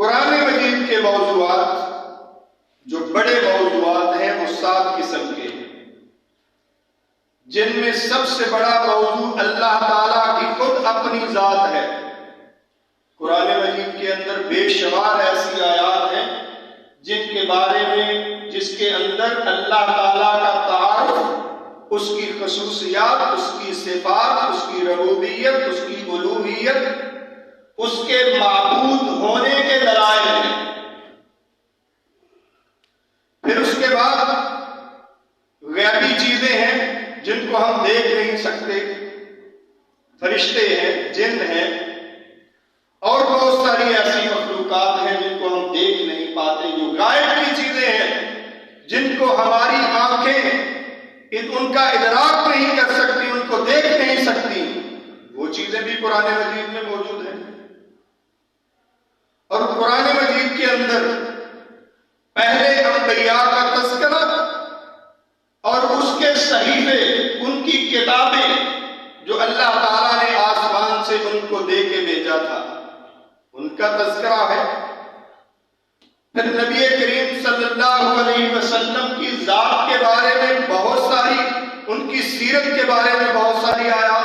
قرآن مجید کے موضوعات جو بڑے موضوعات ہیں وہ 7 قسم کے ہیں، جن میں سب سے بڑا موضوع اللہ تعالیٰ کی خود اپنی ذات ہے۔ قرآن مجید کے اندر بے شمار ایسی آیات ہیں جن کے بارے میں، جس کے اندر اللہ تعالیٰ کا تعارف، اس کی خصوصیات، اس کی صفات، اس کی ربوبیت، اس کی الوہیت، اس کے معبود ہونے کے دلائل ہیں۔ پھر اس کے بعد غیبی چیزیں ہیں جن کو ہم دیکھ نہیں سکتے، فرشتے ہیں، جن ہیں، اور بہت ساری ایسی مخلوقات ہیں جن کو ہم دیکھ نہیں پاتے، جو غائب کی چیزیں ہیں جن کو ہماری آنکھیں ان کا ادراک نہیں کر سکتی، ان کو دیکھ نہیں سکتی، وہ چیزیں بھی قرآن مجید میں موجود ہیں۔ اور قرآن مجید کے اندر پہلے انبیاء کا تذکرہ اور اس کے صحیفے، ان کی کتابیں جو اللہ تعالیٰ نے آسمان سے ان کو دے کے بھیجا تھا، ان کا تذکرہ ہے۔ پھر نبی کریم صلی اللہ علیہ وسلم کی ذات کے بارے میں بہت ساری، ان کی سیرت کے بارے میں بہت ساری آیات